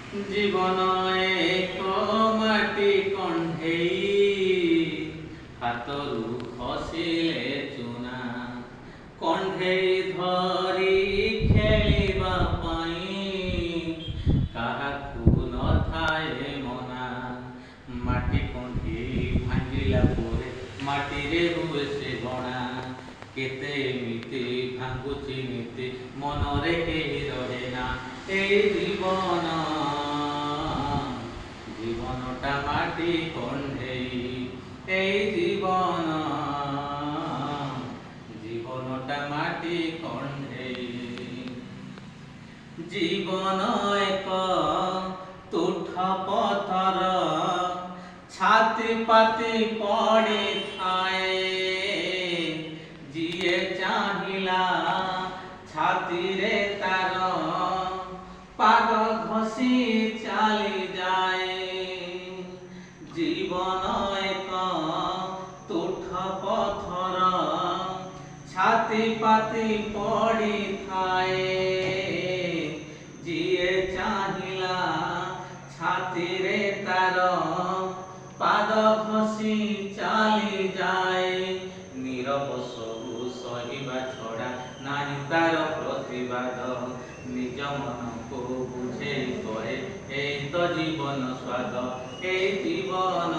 জীবন এক মাটি কণ্ঢেই হাতରୁ ଖସିଲେ ଚୁନା କଣ୍ଢେଇ ଧରି ଖେଳିବା ପାଇଁ କାହାକୁ ନଥାଏ ମନା। ମାଟି କଣ୍ଢେଇ ଭାଙ୍ଗିଲା ପରେ ମାଟିରେ ହୁଏ ସେ ଗଣା। କେତେ ଏମିତି ଭାଙ୍ଗୁଛି ନୀତି ମନରେ କେହି ରହେ ନା। এই জীবনটা মাটি কণ্ঢেই, এই জীবনটা মাটি কণ্ঢেই। জীবন এক তুঠ পথর ছাতি পাতি পড়িଥାଏ। ଯିଏ ଚାହିଁଲା ଛାତିରେ ତାର ପାଦ ଘଷି ଚାଲିଯାଏ। জীবন এক তুঠ পথর ছাতি পাতি পড়িଥାଏ। ଯିଏ ଚାହିଁଲା ଛାତିରେ ତାର ପାଦ ଘଷି ଚାଲିଯାଏ। নীরব ସବୁ ସହିବା ଛଡ଼ା ନାହିଁ ତାର ପ୍ରତିବାଦ। ନିଜ ମନକୁ ବୁଝେଇ କହେ ଏଇ ତ ଜୀବନ ସ୍ୱାଦ, ଏଇ ଜୀବନ।